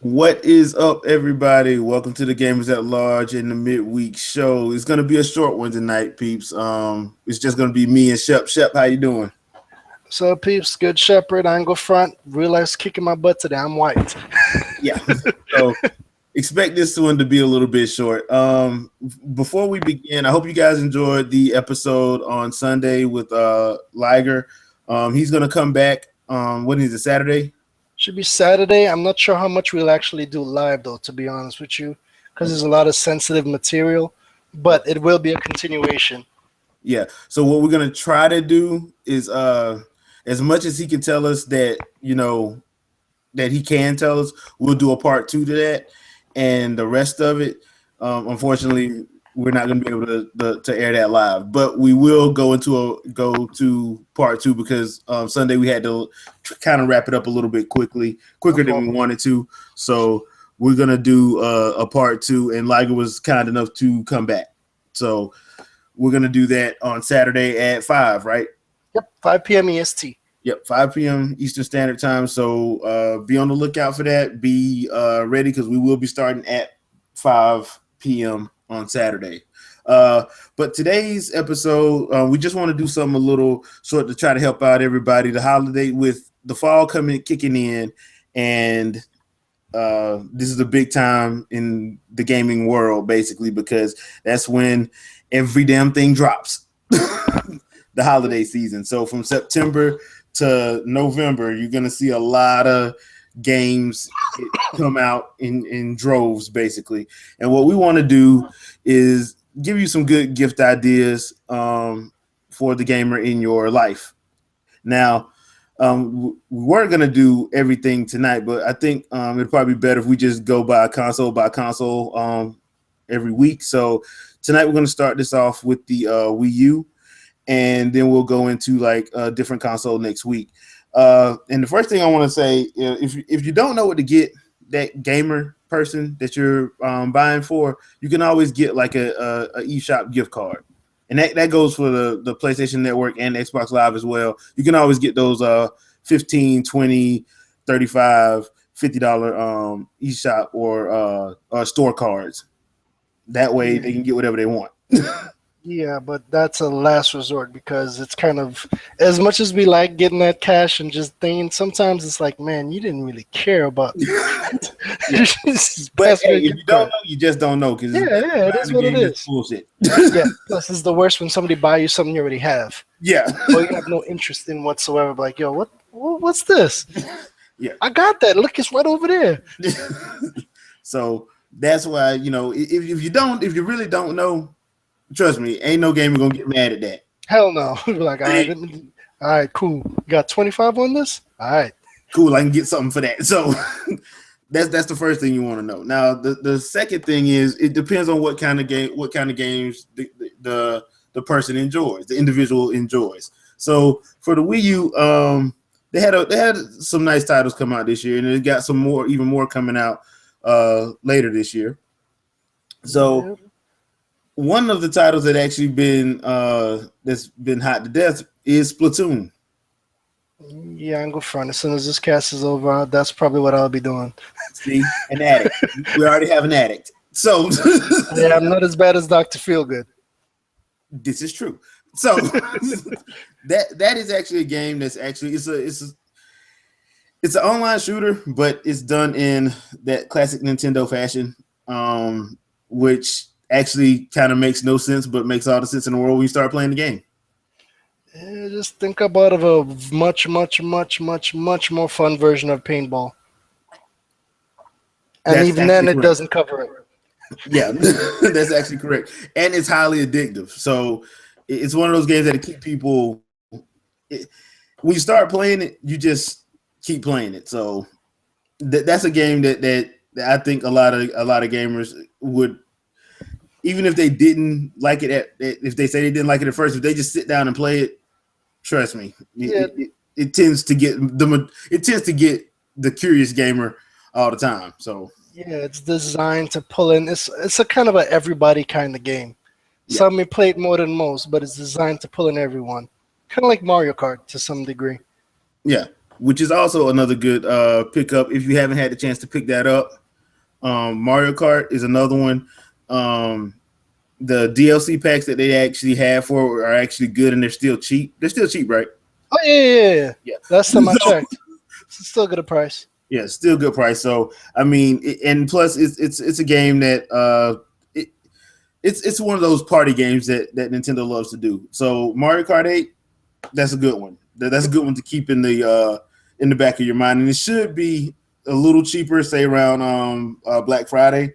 What is up, everybody? Welcome to the Gamers at Large and the Midweek Show. It's gonna be a short one tonight, peeps. It's just gonna be me and Shep. Shep, how you doing? So, peeps, good shepherd, angle front, realize kicking my butt today. I'm white. Yeah. So expect this one to be a little bit short. Before we begin, I hope you guys enjoyed the episode on Sunday with Liger. He's gonna come back. What is it, Saturday? Should be Saturday. I'm not sure how much we'll actually do live, though, to be honest with you, because there's a lot of sensitive material, but it will be a continuation. Yeah. So what we're gonna try to do is as much as he can tell us that, that he can tell us, we'll do a part 2 to that. And the rest of it, unfortunately, we're not going to be able to air that live. But we will go to part 2 because Sunday we had to kind of wrap it up a little bit quicker than we wanted to. So we're going to do a part 2, and Liger was kind enough to come back. So we're going to do that on Saturday at 5, right? Yep, 5 p.m. EST. Yep, 5 p.m. Eastern Standard Time. So be on the lookout for that. Be ready because we will be starting at 5 p.m. on Saturday. But today's episode, we just want to do something a little short to try to help out everybody. The holiday with the fall kicking in, and this is a big time in the gaming world, basically, because that's when every damn thing drops. The holiday season. So from September to November, you're going to see a lot of games come out in droves, basically. And what we want to do is give you some good gift ideas for the gamer in your life. Now, we weren't going to do everything tonight, but I think it'd probably be better if we just go by console every week. So tonight we're going to start this off with the Wii U. And then we'll go into like a different console next week. And the first thing I want to say, if you don't know what to get that gamer person that you're buying for, you can always get like a eShop gift card. And that goes for the PlayStation Network and Xbox Live as well. You can always get those $15, $20, $35, $50 eShop or store cards. That way they can get whatever they want. Yeah, but that's a last resort because it's kind of, as much as we like getting that cash and just thinking, sometimes it's like, man, you didn't really care about it. But hey, if you don't know, you just don't know. Yeah, it is what it is. Bullshit. Yeah, plus it's the worst when somebody buys you something you already have. Yeah. Or you have no interest in whatsoever. Like, yo, what's this? Yeah. I got that. Look, it's right over there. So that's why, if you really don't know, trust me, ain't no gamer gonna get mad at that. Hell no. Like, all right, cool. You got 25 on this? All right. Cool, I can get something for that. So that's the first thing you want to know. Now, the second thing is it depends on what kind of games the person enjoys, the individual enjoys. So for the Wii U, they had some nice titles come out this year, and they got even more coming out later this year. So one of the titles that actually that's been hot to death is Splatoon. Yeah, I'm going front. As soon as this cast is over, that's probably what I'll be doing. See, an addict. We already have an addict. So yeah, I'm not as bad as Dr. Feelgood. This is true. So that is actually a game that's actually it's an online shooter, but it's done in that classic Nintendo fashion, which actually kind of makes no sense, but makes all the sense in the world when you start playing the game. Yeah, just think about a much, much, much, much, much more fun version of paintball. And that's even then, it doesn't cover it. Yeah, that's actually correct. And it's highly addictive. So it's one of those games that keep people. When you start playing it, you just keep playing it. So that's a game that I think a lot of gamers would. Even if they didn't like it, if they say they didn't like it at first, if they just sit down and play it, trust me, it tends to get the curious gamer all the time. So yeah, it's designed to pull in. It's a kind of a everybody kind of game. Yeah. Some may play it more than most, but it's designed to pull in everyone. Kind of like Mario Kart to some degree. Yeah, which is also another good pickup if you haven't had the chance to pick that up. Mario Kart is another one. The DLC packs that they actually have for are actually good, and they're still cheap. They're still cheap, right? Oh yeah. Yeah. Last time I checked, it's still good a price. Yeah, still good price. So I mean, and plus it's a game that it's one of those party games that Nintendo loves to do. So Mario Kart 8, that's a good one. That's a good one to keep in the back of your mind, and it should be a little cheaper, say around Black Friday.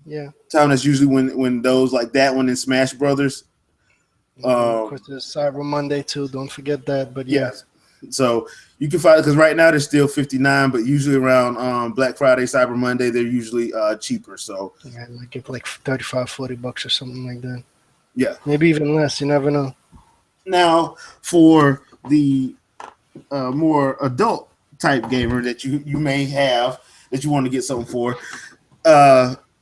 Yeah. Time that's usually when those like that one in Smash Brothers. Of course, there's Cyber Monday too. Don't forget that. But yeah. Yes. So you can find because right now they're still $59, but usually around Black Friday, Cyber Monday, they're usually cheaper. So yeah, like get like $35-$40 or something like that. Yeah, maybe even less. You never know. Now for the more adult type gamer that you may have that you want to get something for,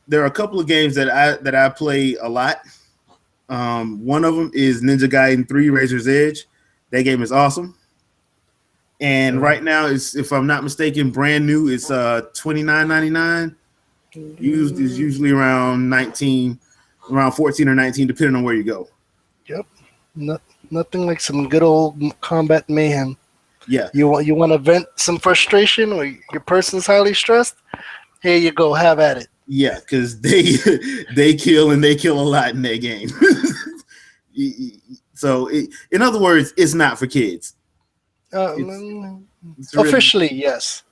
there are a couple of games that I play a lot. One of them is Ninja Gaiden 3: Razor's Edge. That game is awesome. And right now, it's, if I'm not mistaken, brand new. It's $29.99. Used is usually around 19, around 14 or 19, depending on where you go. Yep, nothing like some good old combat mayhem. Yeah, you want to vent some frustration or your person's highly stressed. Here you go, have at it. Yeah, because they kill and they kill a lot in that game. So, in other words, it's not for kids. It's officially, really, yes.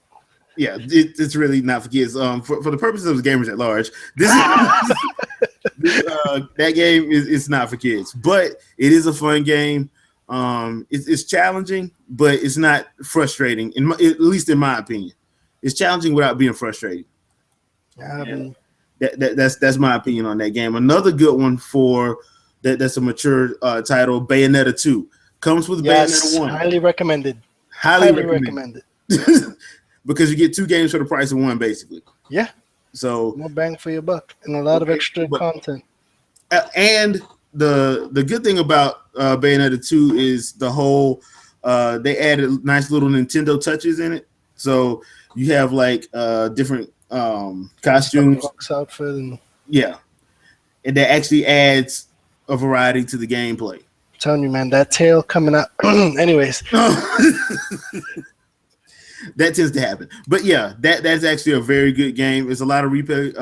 Yeah, it's really not for kids. For the purposes of the gamers at large, that game is not for kids, but it is a fun game. It's challenging, but it's not frustrating. At least in my opinion, it's challenging without being frustrating. That's my opinion on that game. Another good one for that's a mature title, Bayonetta 2. Comes with Bayonetta 1. Highly recommended. Highly recommended. Because you get two games for the price of one, basically. Yeah. So more bang for your buck and a lot of extra content. And the good thing about Bayonetta 2 is the whole they added nice little Nintendo touches in it. So you have like different costumes, outfit, and and that actually adds a variety to the gameplay. I'm telling you, man, that tail coming out. Anyways, that tends to happen. But yeah, that's actually a very good game. It's a lot of replay,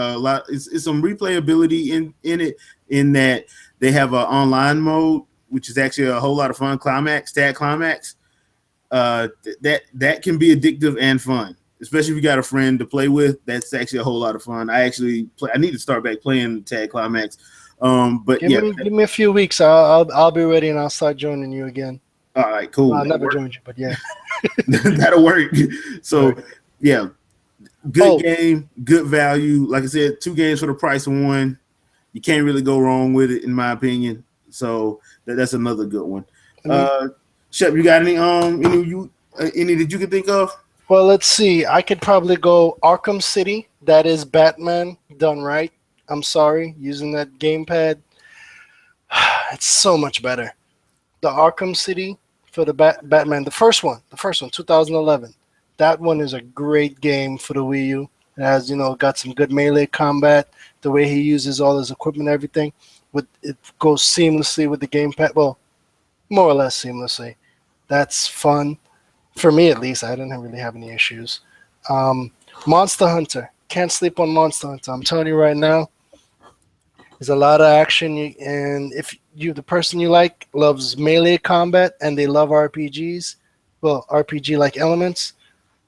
it's some replayability in it. In that they have an online mode, which is actually a whole lot of fun. Tag climax. That can be addictive and fun, especially if you got a friend to play with. That's actually a whole lot of fun. I need to start back playing Tag Climax. But give me a few weeks. I'll be ready and I'll start joining you again. All right, cool. I'll never join you, but yeah, that'll work. So yeah, good game, good value. Like I said, two games for the price of one. You can't really go wrong with it, in my opinion. So that's another good one. Shep, you got any that you can think of? Well, let's see. I could probably go Arkham City. That is Batman done right. I'm sorry, using that gamepad. It's so much better. The Arkham City for the Batman, the first one, 2011. That one is a great game for the Wii U. It has, got some good melee combat. The way he uses all his equipment, everything, it goes seamlessly with the gamepad. Well, more or less seamlessly. That's fun. For me, at least, I didn't really have any issues. Monster Hunter. Can't sleep on Monster Hunter. I'm telling you right now, there's a lot of action. And if the person you like loves melee combat and they love RPGs, well, RPG-like elements,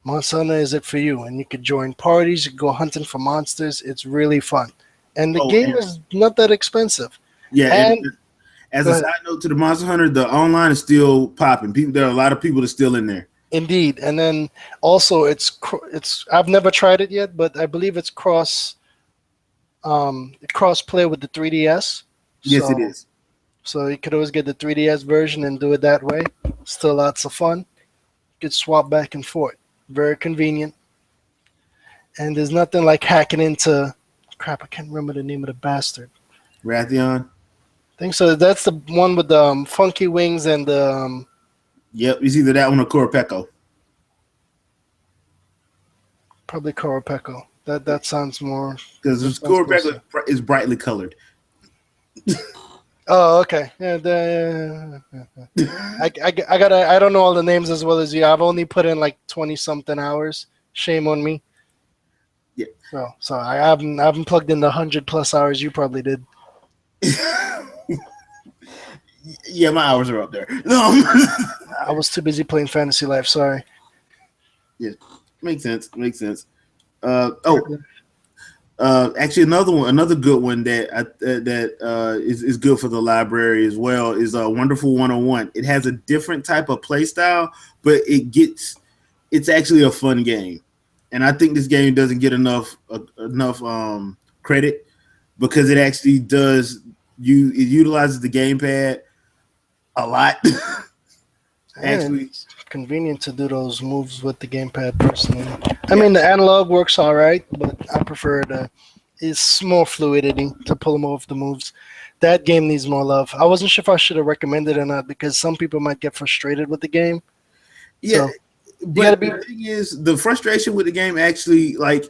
Monster Hunter is it for you. And you could join parties. You can go hunting for monsters. It's really fun. And the game is not that expensive. Yeah, and as a side note to the Monster Hunter, the online is still popping. There are a lot of people that's still in there. Indeed, and then also it's I've never tried it yet, but I believe it's cross play with the 3DS. Yes, it is. So you could always get the 3DS version and do it that way. Still lots of fun. You could swap back and forth. Very convenient. And there's nothing like hacking into crap. I can't remember the name of the bastard. Raytheon. I think so. That's the one with the funky wings and the. Yep, it's either that one or Corpeko. Probably Coropeco. That sounds more. because the That sounds score closer. is brightly colored. Oh, okay. Yeah, I gotta. I don't know all the names as well as you. I've only put in like 20 something hours. Shame on me. Yeah. So I haven't plugged in the 100+ hours you probably did. Yeah, my hours are up there. No. I was too busy playing Fantasy Life. Sorry. Yeah, makes sense. Makes sense. Oh, actually, another good one that is good for the library as well is Wonderful 101. It has a different type of play style, but it's actually a fun game, and I think this game doesn't get enough credit because it actually does it utilizes the gamepad a lot. And Actually, it's convenient to do those moves with the gamepad personally. I yeah, mean, the analog works all right, but I prefer it's more fluidity to pull them off the moves. That game needs more love. I wasn't sure if I should have recommended it or not because some people might get frustrated with the game. yeah. So you gotta But be. the thing is, the frustration with the game actually, like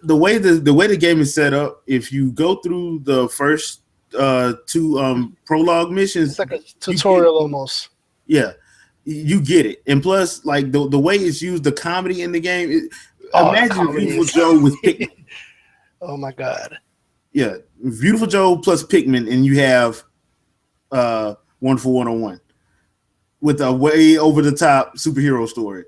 the way the game is set up. If you go through the first two prologue missions, It's like a you get it. tutorial almost. Yeah, you get it. And plus, like the way it's used, the comedy in the game. Oh, the Imagine comedy Beautiful is. Joe with Pikmin. Oh my god. Yeah, Beautiful Joe plus Pikmin, and you have Wonderful 101 with a way over the top superhero story.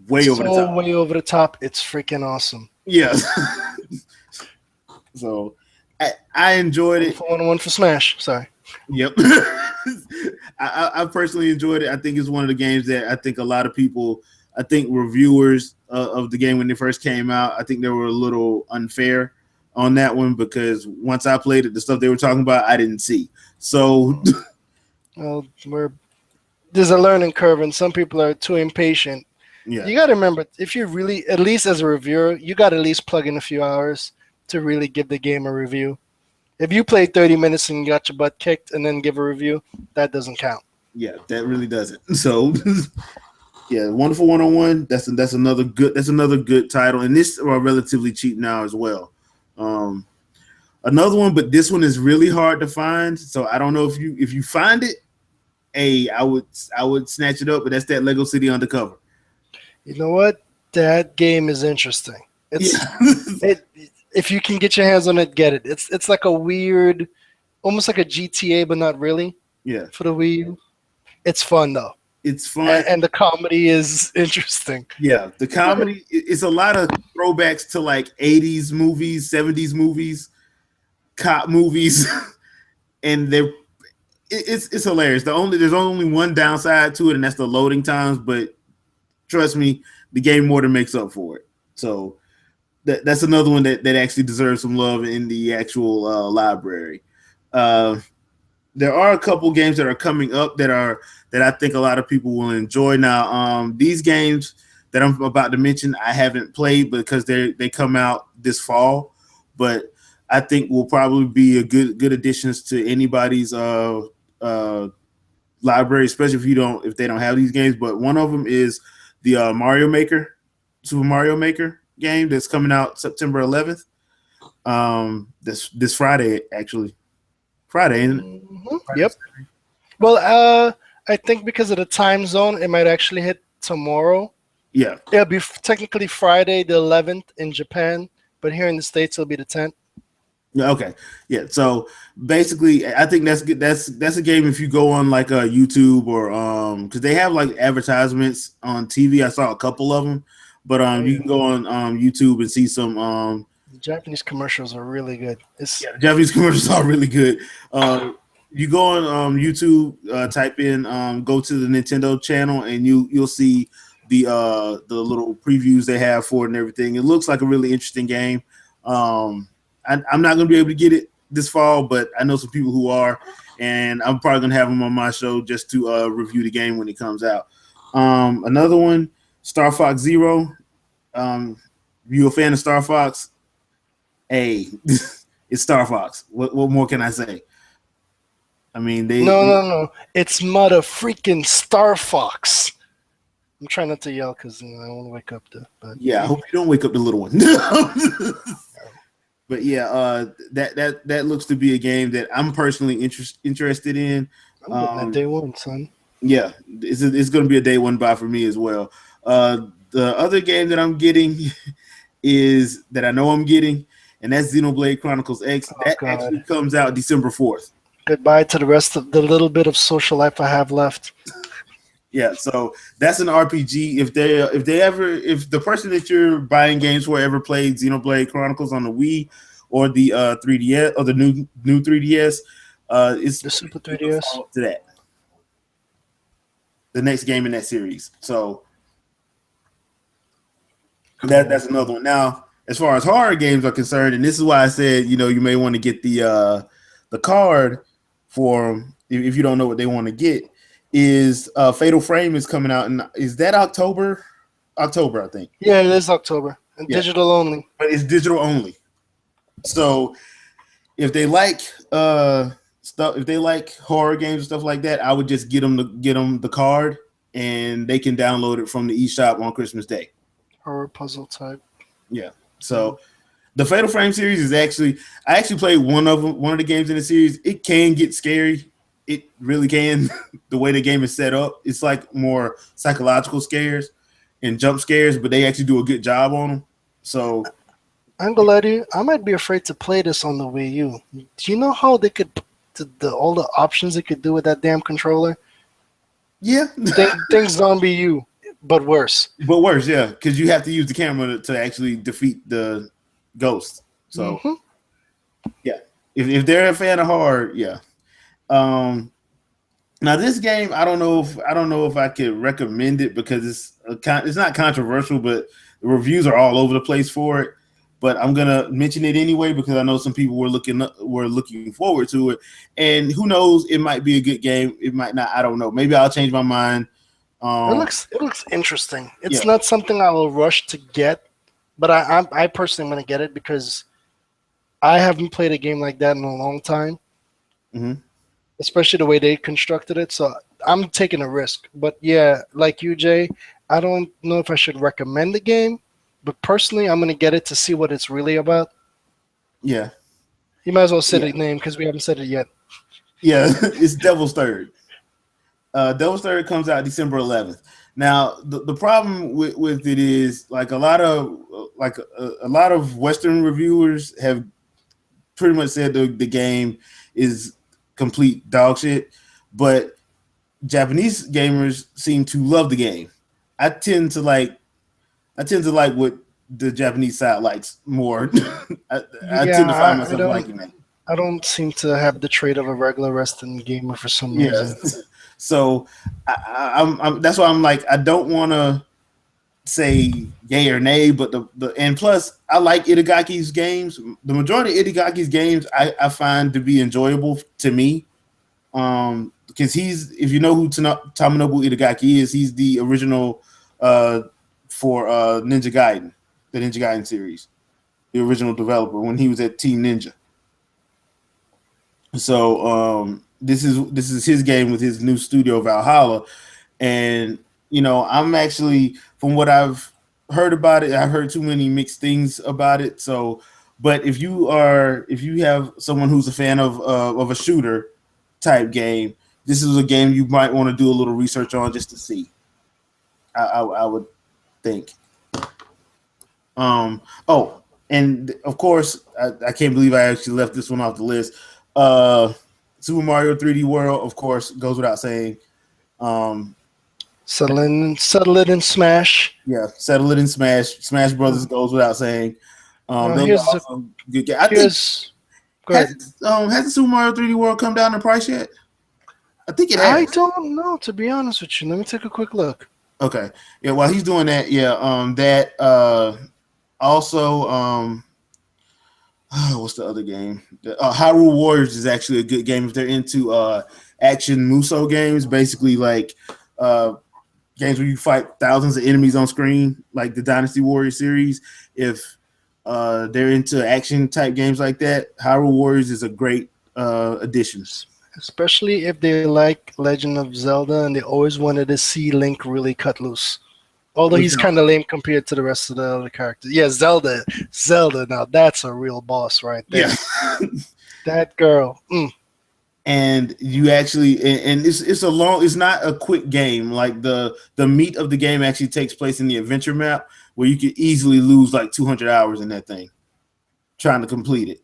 Way over the So top. way over the top. It's freaking awesome. Yeah. So I enjoyed One it. for one for Smash. Sorry. Yep. I personally enjoyed it. I think it's one of the games that I think a lot of people, I think reviewers of the game when it first came out, I think they were a little unfair on that one because once I played it, the stuff they were talking about, I didn't see. So, Well, there's a learning curve, and some people are too impatient. yeah. You got to remember, if you really, at least as a reviewer, you got to at least plug in a few hours to really give the game a review. If you play 30 minutes and you got your butt kicked and then give a review, that doesn't count. Yeah, that really doesn't. So, yeah, Wonderful 101, that's another good title. And this are relatively cheap now as well. Another one, but this one is really hard to find. So I don't know if you find it, hey, I would snatch it up, but that's that Lego City Undercover. You know what? That game is interesting. It's Yeah. it. If you can get your hands on it, get it. It's like a weird, almost like a GTA, but not really Yeah. for the Wii U. It's fun though, It's fun. and the comedy is interesting. Yeah. The comedy, it's a lot of throwbacks to like 80s movies, 70s movies, cop movies, and it's hilarious. There's only one downside to it, and that's the loading times, but trust me, the game more than makes up for it. So that's another one that actually deserves some love in the actual library. There are a couple games that are coming up that I think a lot of people will enjoy. Now, these games that I'm about to mention, I haven't played because they come out this fall, but I think will probably be a good additions to anybody's library, especially if they don't have these games. But one of them is the Super Mario Maker game that's coming out September 11th. This Friday actually. Friday, isn't it? Yep. Well, I think because of the time zone, it might actually hit tomorrow. Yeah. It'll be technically Friday the 11th in Japan, but here in the States it'll be the 10th. Okay. Yeah. So basically, I think that's good. That's a game if you go on like YouTube or because they have like advertisements on TV. I saw a couple of them, but you can go on YouTube and see some. The Japanese commercials are really good. Japanese commercials are really good. You go on YouTube, type in, go to the Nintendo channel, and you'll see the little previews they have for it and everything. It looks like a really interesting game. I'm not going to be able to get it this fall, but I know some people who are, and I'm probably going to have them on my show just to review the game when it comes out. Another one, Star Fox Zero. You a fan of Star Fox? Hey, it's Star Fox. What more can I say? I mean, No. It's mother freaking Star Fox. I'm trying not to yell because I want to wake up. But Yeah, I hope you don't wake up the little one. But yeah, that looks to be a game that I'm personally interested in. I'm getting that day one, son. Yeah, it's going to be a day one buy for me as well. The other game that I'm getting is that I know I'm getting, and that's Xenoblade Chronicles X. Oh That actually God. comes out December 4th. Goodbye to the rest of the little bit of social life I have left. Yeah, so that's an RPG. If the person that you're buying games for ever played Xenoblade Chronicles on the Wii or the 3DS or the new 3DS, it's The Super a 3DS. follow-up to that. The next game in that series. So Cool. that's another one. Now, as far as horror games are concerned, and this is why I said you may want to get the card for 'em if you don't know what they want to get. Is Fatal Frame is coming out, and is that October? October, I think. Yeah, it is October and Yeah. digital only. But it's digital only. So if they like stuff, if they like horror games and stuff like that, I would just get them the card, and they can download it from the eShop on Christmas Day. Horror puzzle type. Yeah. So the Fatal Frame series is I actually played one of the games in the series. It can get scary. It really can. The way the game is set up, it's like more psychological scares and jump scares, but they actually do a good job on them. So I'm gonna let you. I might be afraid to play this on the Wii U. Do you know how they could all the options they could do with that damn controller? yeah, Think Zombie U, but worse. but worse, yeah, because you have to use the camera to actually defeat the ghost. So yeah, if they're a fan of horror, yeah. Now this game, I don't know if I could recommend it because it's not controversial, but the reviews are all over the place for it. But I'm gonna mention it anyway because I know some people were looking forward to it, and who knows, it might be a good game. It might not. I don't know. Maybe I'll change my mind. It looks interesting. It's not something I will rush to get, but I personally am gonna get it because I haven't played a game like that in a long time. Mm-hmm. Especially the way they constructed it. So I'm taking a risk. But yeah, like you, Jay, I don't know if I should recommend the game, but personally, I'm going to get it to see what it's really about. Yeah. You might as well say the name because we haven't said it yet. Yeah, it's Devil's Third. Devil's Third comes out December 11th. Now, the problem with it is like a lot of Western reviewers have pretty much said the game is complete dog shit, but Japanese gamers seem to love the game. I tend to like what the Japanese side likes more. I tend to find myself liking that. I don't seem to have the trait of a regular Western gamer for some reason. So I'm that's why I'm like I don't want to say yay or nay, but and plus I like Itagaki's games. The majority of Itagaki's games I find to be enjoyable to me. Because if you know who Tomonobu Itagaki is, he's the original for Ninja Gaiden, the Ninja Gaiden series, the original developer when he was at Team Ninja. So this is his game with his new studio Valhalla, and I'm actually, from what I've heard about it, I've heard too many mixed things about it. So, but if you have someone who's a fan of a shooter type game, this is a game you might want to do a little research on just to see. I would think. Oh, and of course, I can't believe I actually left this one off the list. Super Mario 3D World, of course, goes without saying. Settle it in Smash. Yeah, settle it in Smash. Smash Brothers goes without saying. Good game. Go ahead. Has the Super Mario 3D World come down in price yet? I think it has. I don't know, to be honest with you. Let me take a quick look. Okay. Yeah, while he's doing that, also what's the other game? Hyrule Warriors is actually a good game if they're into action Muso games, basically like games where you fight thousands of enemies on screen, like the Dynasty Warriors series. If they're into action type games like that, Hyrule Warriors is a great addition. Especially if they like Legend of Zelda and they always wanted to see Link really cut loose. Although With he's Zelda. kind of lame compared to the rest of the other characters. Yeah, Zelda. Zelda, now that's a real boss right there. Yeah. That girl. And you actually and it's not a quick game. Like the meat of the game actually takes place in the adventure map, where you could easily lose like 200 hours in that thing trying to complete it.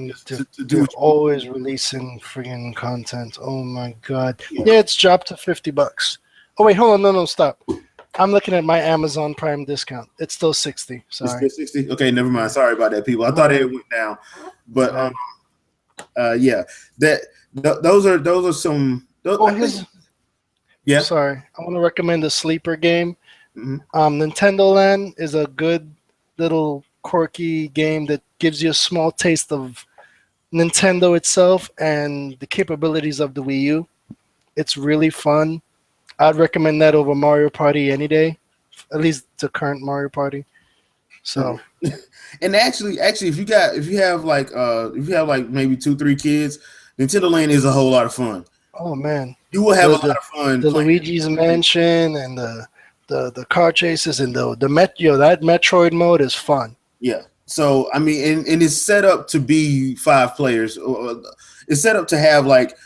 Just to do They're what always releasing freaking content. Oh my god. you Yeah, it's dropped to $50. Oh wait, hold on, no, stop. I'm looking at my Amazon Prime discount. It's still 60. It's Sorry. still 60. Okay, never mind. Sorry about that, people. I thought it went down, but Bad. yeah, those are some. Yeah. Sorry. I want to recommend a sleeper game. Mhm. Nintendo Land is a good little quirky game that gives you a small taste of Nintendo itself and the capabilities of the Wii U. It's really fun. I'd recommend that over Mario Party any day, at least the current Mario Party. So, And actually, if you have like maybe 2-3 kids, Nintendo Land is a whole lot of fun. oh man, You will have the a lot of fun the playing. Luigi's Mansion and the car chases and that Metroid mode is fun. Yeah. So I mean, and it's set up to be 5 players. It's set up to have like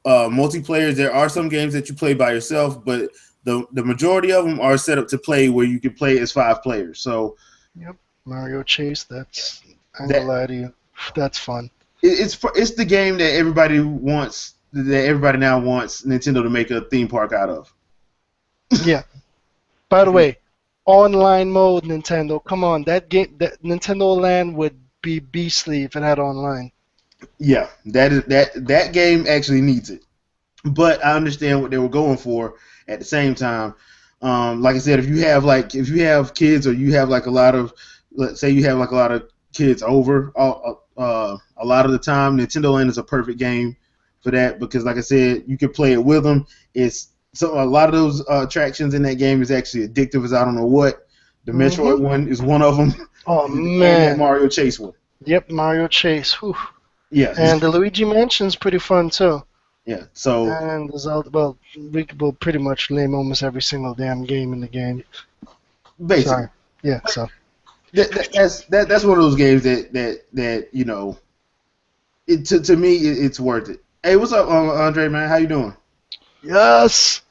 multiplayer. There are some games that you play by yourself, but the majority of them are set up to play where you can play as 5 players. So Yep, Mario Chase. That's I'm that gonna lie to you. That's fun. it's the game that everybody wants. That everybody now wants Nintendo to make a theme park out of. Yeah. By the way, online mode Nintendo. Come on, that Nintendo Land would be beastly if it had online. Yeah, that game actually needs it. But I understand what they were going for at the same time. Like I said, if you have kids or you have like a lot of, let's say you have like a lot of kids over, a lot of the time Nintendo Land is a perfect game for that because, like I said, you can play it with them. A lot of those attractions in that game is actually addictive as I don't know what. The Metroid one is one of them. Oh And that man. Mario Chase one. Yep, Mario Chase. Whew. Yeah. And the Luigi Mansion's pretty fun too. Yeah. So And the Zelda, well, we will pretty much name almost every single damn game in the game. basically. Sorry. Yeah, so. That's one of those games that you know, to me it's worth it. Hey, what's up, Andre, man? How you doing? Yes!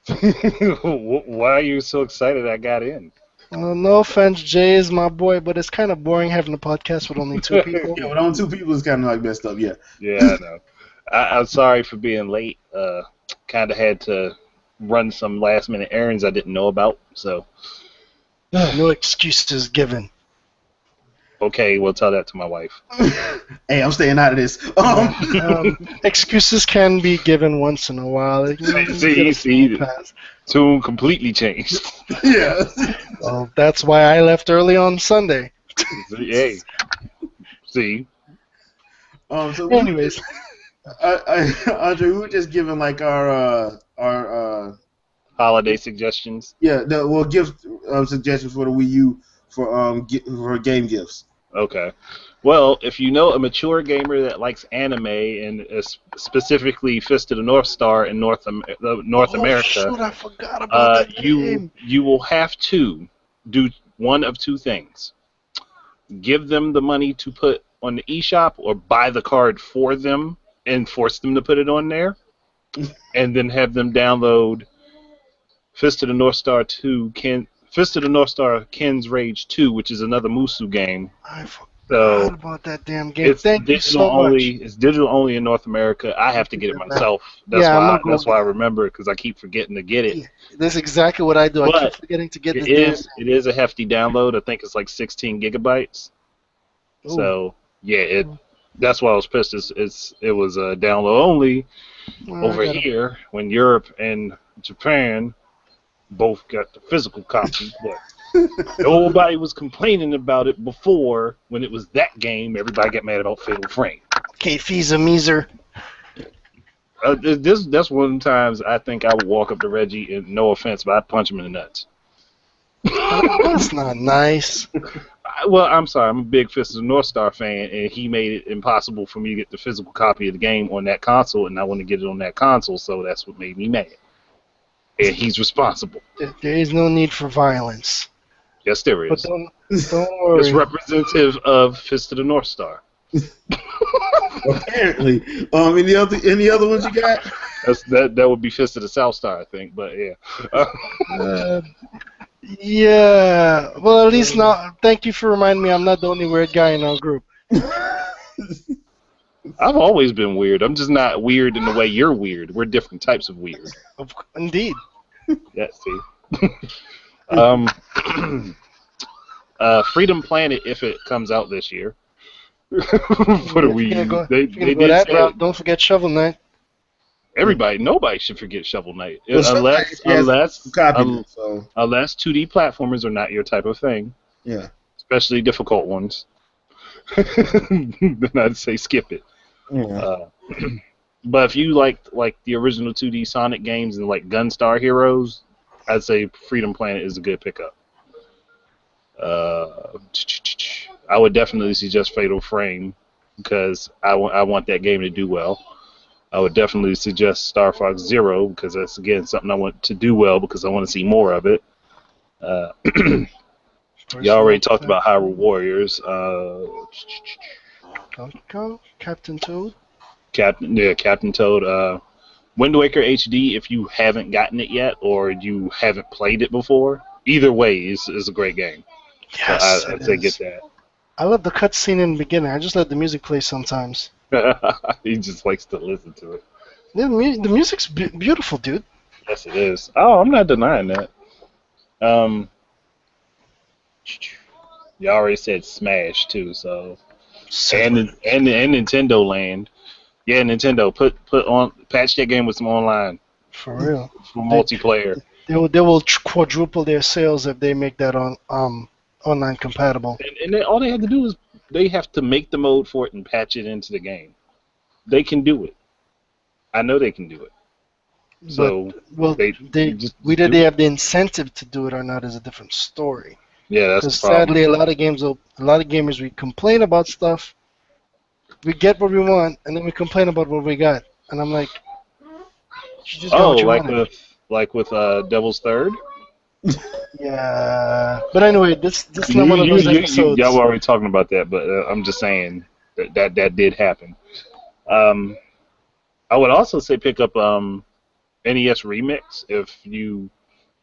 Why are you so excited I got in? No offense, Jay is my boy, but it's kind of boring having a podcast with only 2 people. Yeah, with only 2 people is kind of like messed up. Yeah. Yeah, I know. I'm sorry for being late. Kind of had to run some last minute errands I didn't know about. So, No excuses given. okay, we'll tell that to my wife. Hey, I'm staying out of this. Excuses can be given once in a while. See, tune completely changed. Yeah. Well, that's why I left early on Sunday. Hey, see. So Anyways, Andre, we were just giving like our Holiday suggestions. we'll give suggestions for the Wii U for game gifts. Okay. Well, if you know a mature gamer that likes anime and specifically Fist of the North Star in North America, shoot, I forgot about that game. you will have to do one of 2 things: give them the money to put on the eShop, or buy the card for them and force them to put it on there, and then have them download Fist of the North Star 2, Fist of the North Star Ken's Rage 2, which is another Musu game. I forgot about that damn game. It's Thank you digital so only. much. It's digital only in North America. I have to get it myself. That's why I remember it, because I keep forgetting to get it. Yeah, that's exactly what I do. I keep forgetting to get this. It is a hefty download. I think it's like 16 gigabytes. Ooh. So yeah, that's why I was pissed. It was download only over here when Europe and Japan both got the physical copy, but nobody was complaining about it before. When it was that game, everybody got mad about Fatal Frame. Okay, Fisa Meezer. That's one of the times I think I would walk up to Reggie, and no offense, but I'd punch him in the nuts. That's not nice. Well, I'm sorry. I'm a big Fist of the North Star fan, and he made it impossible for me to get the physical copy of the game on that console, and I want to get it on that console, so that's what made me mad. and he's responsible. There is no need for violence. Yes, there But is. don't It's worry. representative of Fist of the North Star. Apparently. Any other ones you got? That would be Fist of the South Star, I think. But yeah. Yeah. Well, at least now. Thank you for reminding me. I'm not the only weird guy in our group. I've always been weird. I'm just not weird in the way you're weird. We're different types of weird. Indeed. Yeah, see. Freedom Planet, if it comes out this year. What are we? They Go did that say route. Don't forget Shovel Knight. nobody should forget Shovel Knight. Well, Shovel Knight unless has copyright, so 2D platformers are not your type of thing, yeah. especially difficult ones. Then I'd say skip it. Yeah. But if you like the original 2D Sonic games and like Gunstar Heroes, I'd say Freedom Planet is a good pickup. I would definitely suggest Fatal Frame because I want that game to do well. I would definitely suggest Star Fox Zero because that's again something I want to do well because I want to see more of it. You already talked about Hyrule Warriors. Donkey Kong, Captain Toad. Captain Toad. Wind Waker HD, if you haven't gotten it yet or you haven't played it before, either way is a great game. Yes, So I'd say get that. I love the cutscene in the beginning. I just let the music play sometimes. He just likes to listen to it. Yeah, the music's beautiful, dude. Yes, it is. Oh, I'm not denying that. You already said Smash too, so and Nintendo Land. Yeah, Nintendo patch that game with some online For real. for multiplayer. They will quadruple their sales if they make that online compatible. And all they have to do is they have to make the mode for it and patch it into the game. They can do it. I know they can do it. So whether they have the incentive to do it or not is a different story. Yeah, that's Because the problem. sadly, a lot of gamers, we complain about stuff. We get what we want, and then we complain about what we got. And I'm like, you just got what you wanted. like with Devil's Third. Yeah, but anyway, this is not one of those episodes. Y'all were already talking about that, but I'm just saying that did happen. I would also say pick up NES Remix if you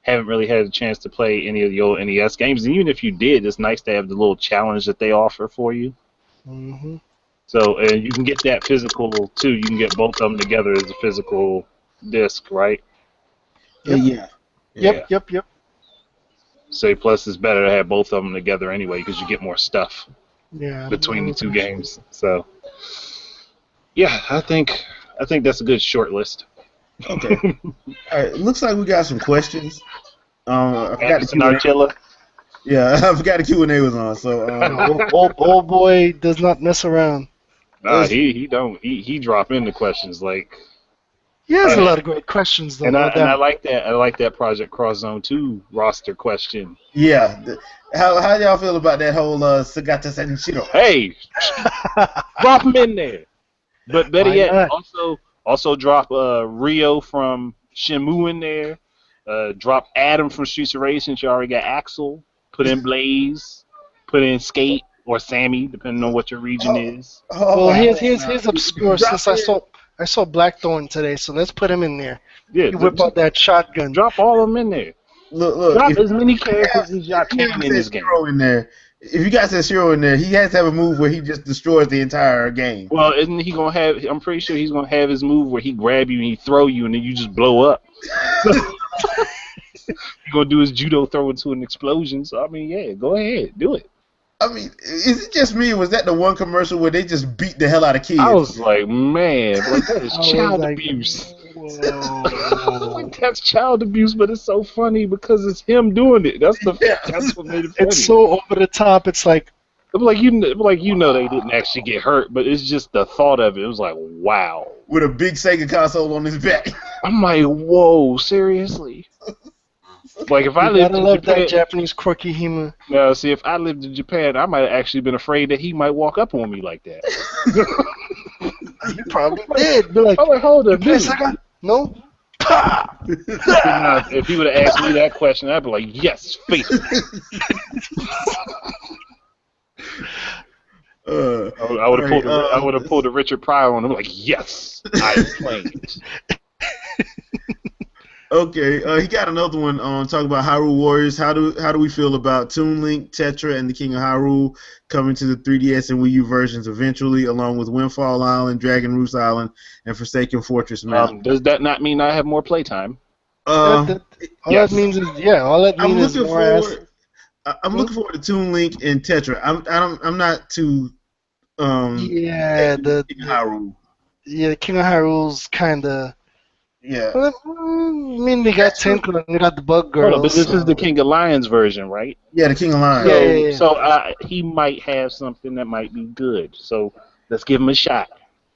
haven't really had a chance to play any of the old NES games. And even if you did, it's nice to have the little challenge that they offer for you. Mm-hmm. So and you can get that physical too. You can get both of them together as a physical disc, right? Yeah. Yep. So plus it's better to have both of them together anyway because you get more stuff Yeah. between the two games. So yeah, I think that's a good short list. Okay. All right. Looks like we got some questions. I forgot Anderson Archilla. Yeah, I forgot the Q&A was on. So old boy does not mess around. Nah, he don't. He drop in the questions like. He has a lot of great questions though. And I like that. I like that Project Cross Zone 2 roster question. Yeah. How y'all feel about that whole Sagata Senshiro? Hey, drop him in there. But better Why yet, not? also drop Rio from Shenmue in there. Drop Adam from Streets of Rage since you already got Axel. Put in Blaze. Put in Skate or Sammy, depending on what your region is. Well, here's obscure. Since I saw Blackthorn today, so let's put him in there. Yeah, You whip out that shotgun. drop all of them in there. Look. Drop as many characters as y'all can in this game. In there. If you got Senshiro in there, he has to have a move where he just destroys the entire game. Well, isn't he gonna have? I'm pretty sure he's gonna have his move where he grab you and he throw you and then you just blow up. He's gonna do his judo throw into an explosion. So I mean, yeah, go ahead, do it. I mean, is it just me? Or was that the one commercial where they just beat the hell out of kids? I was like, man, like, that is child abuse. Whoa. Like, that's child abuse, but it's so funny because it's him doing it. That's what made it funny. It's so over the top. It's like you know they didn't actually get hurt, but it's just the thought of it. It was like, wow. With a big Sega console on his back. I'm like, whoa, seriously? Like if I lived in love Japan, that Japanese quirky humor. now see if I lived in Japan, I might have actually been afraid that he might walk up on me like that. You probably did. Be like, I'm like, hold up, "You play dude. Sega? No. Now, if he would have asked me that question, I'd be like, yes, Facebook. I would have pulled. I would have pulled a Richard Pryor on him. Like, yes, I'm playing it. Okay, he got another one on talking about Hyrule Warriors. How do we feel about Toon Link, Tetra, and the King of Hyrule coming to the 3DS and Wii U versions eventually, along with Windfall Island, Dragon Roost Island, and Forsaken Fortress Mountain? Does that not mean I have more playtime? All Yes. that means is all that means is more ass. I'm looking forward to Toon Link and Tetra. I'm not too the King of Hyrule. Yeah, King of Hyrule's kind of. Yeah. Well, I mean, they got Tinkle and they got the Bug Girl. Hold on, but this is the King of Lions version, right? Yeah, the King of Lions. Yeah. So he might have something that might be good. So let's give him a shot.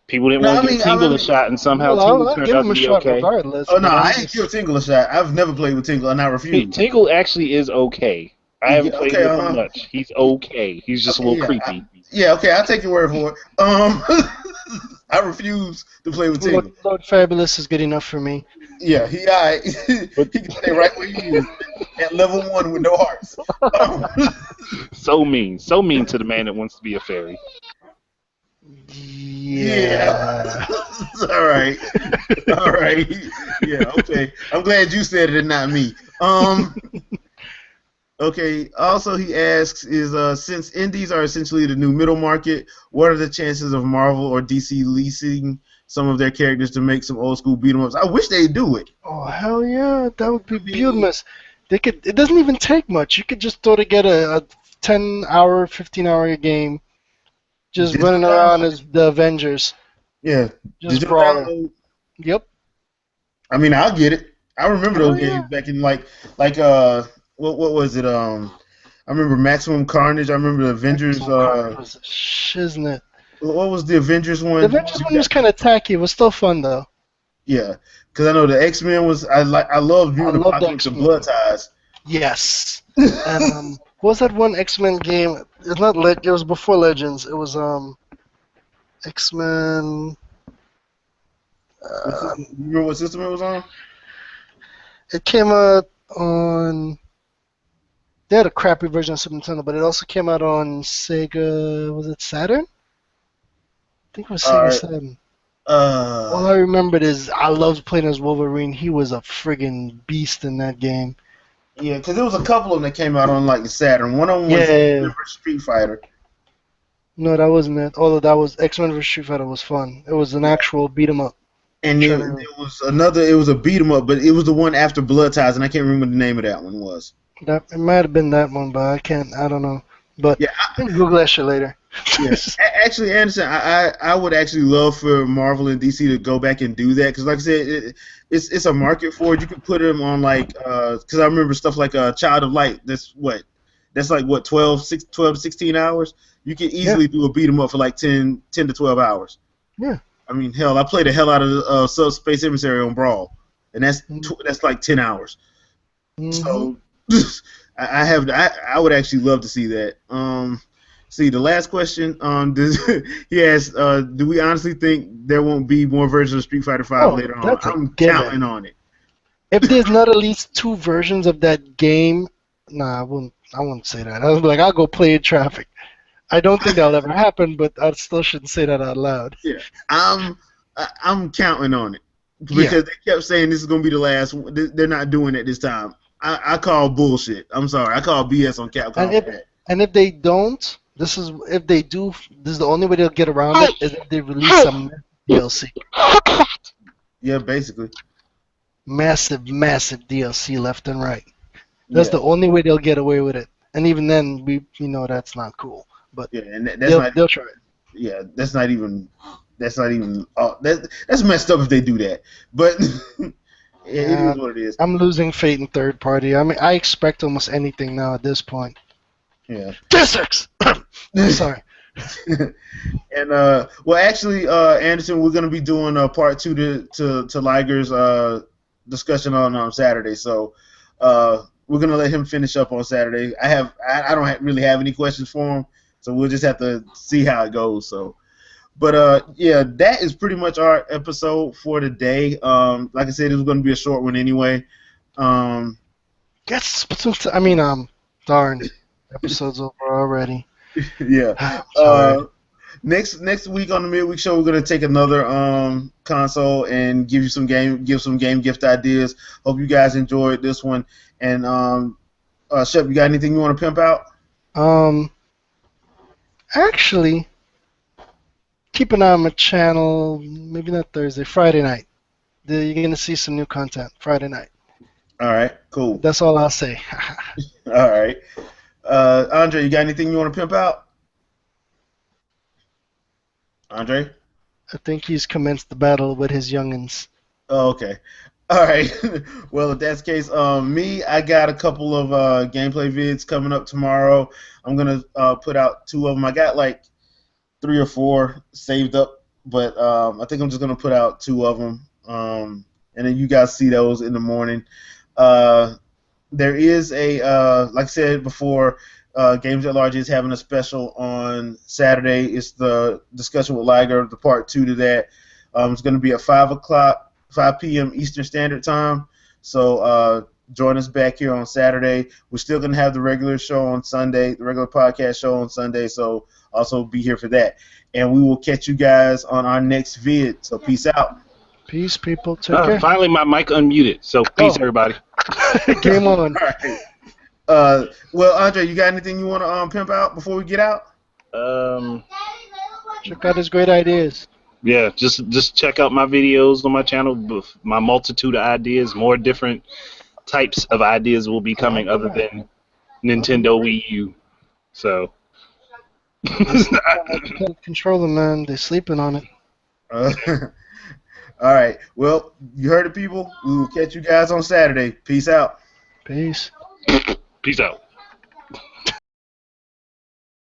People didn't want to give Tingle a shot, and somehow Tingle turned out to be okay. Regardless, oh no, I ain't give Tingle a shot. I've never played with Tingle, and I refuse. Tingle actually is okay. I haven't played with him much. He's okay. He's just a little creepy. Okay, I'll take your word for it. I refuse to play with Tingle. Lord Fabulous is good enough for me. Yeah, he can stay right where he is at level 1 with no hearts. So mean to the man that wants to be a fairy. Yeah. All right. Yeah, okay. I'm glad you said it and not me. Okay. Also, he asks, since indies are essentially the new middle market, what are the chances of Marvel or DC leasing some of their characters to make some old school beat 'em ups? I wish they'd do it. Oh hell yeah, that would be beautiful. They could. It doesn't even take much. You could just throw together a 10-hour, 15-hour game, just running around as the Avengers. Yeah. Just brawling. Yep. I mean, I'll get it. I remember those games back in like what was it? I remember Maximum Carnage. I remember the Avengers. Was shiznit. What was the Avengers one? The Avengers one was kind of tacky. It was still fun though. Yeah, because I know the X-Men was. I loved viewing the Apocalypse and Blood Ties. Yes. And what was that one X-Men game? It's not it was before Legends. It was X-Men. You remember what system it was on? It came out on. They had a crappy version of Super Nintendo, but it also came out on Sega. Was it Saturn? I think it was Sega Saturn. All I remembered is I loved playing as Wolverine. He was a friggin' beast in that game. Yeah, because there was a couple of them that came out on like the Saturn. One of them was Street Fighter. No, that wasn't it. Although that was X-Men vs. Street Fighter was fun. It was an actual beat 'em up. And there was another. It was a beat 'em up, but it was the one after Blood Ties, and I can't remember the name of that one was. It might have been that one, but I don't know. But yeah, I can Google that shit later. Yes. Actually, Anderson, I would actually love for Marvel and DC to go back and do that because, like I said, it's a market for it. You can put them on because I remember stuff like Child of Light. That's like 12 to 16 hours. You can easily do a beat 'em up for like 10 to 12 hours. Yeah. I mean, hell, I played the hell out of Subspace Emissary on Brawl, and that's like 10 hours. So I would actually love to see that. See, the last question he asked, do we honestly think there won't be more versions of Street Fighter V later on? I'm counting on it. If there's not at least 2 versions of that game, I wouldn't say that. I was like, I'll go play in traffic. I don't think that'll ever happen, but I still shouldn't say that out loud. Yeah, I'm counting on it because they kept saying this is gonna be the last. They're not doing it this time. I call bullshit. I'm sorry. I call BS on Capcom. And if they don't, this is the only way they'll get around it is if they release some DLC. Yeah, basically. Massive DLC left and right. That's the only way they'll get away with it. And even then, we that's not cool. But and they'll try it. Yeah, that's not even. That's messed up if they do that. But it is what it is. I'm losing faith in third party. I mean, I expect almost anything now at this point. Yeah. Districts. Sorry. And well, actually, Anderson, we're gonna be doing part 2 to Liger's discussion on Saturday. So we're gonna let him finish up on Saturday. I don't really have any questions for him, so we'll just have to see how it goes. So, But yeah, that is pretty much our episode for today. Like I said, it was going to be a short one anyway. Yes, darn, episode's over already. Yeah. I'm tired. Next week on the midweek show, we're gonna take another console and give some game gift ideas. Hope you guys enjoyed this one. And Shep, you got anything you want to pimp out? Actually, keep an eye on my channel. Maybe not Thursday, Friday night. You're gonna see some new content Friday night. All right, cool. That's all I'll say. All right, Andre, you got anything you want to pimp out? Andre? I think he's commenced the battle with his youngins. Oh, okay. All right. Well, if that's the case, I got a couple of gameplay vids coming up tomorrow. I'm gonna put out 2 of them. I got like 3 or 4 saved up, but I think I'm just gonna put out 2 of them, and then you guys see those in the morning. There is like I said before, Games at Large is having a special on Saturday. It's the discussion with Liger, the part 2 to that. It's going to be at 5 p.m. Eastern Standard Time. So join us back here on Saturday. We're still going to have the regular show on Sunday, the regular podcast show on Sunday. So also be here for that. And we will catch you guys on our next vid. So peace out. Peace, people. Take care. Finally, my mic unmuted. So peace, everybody. Game on. All right. Well, Andre, you got anything you want to pimp out before we get out? Check out his great ideas. Yeah, just check out my videos on my channel. My multitude of ideas, more different types of ideas will be coming other than Nintendo Wii U. So. Can't control them, man. They're sleeping on it. All right. Well, you heard it, people. We will catch you guys on Saturday. Peace out. Peace. Peace out.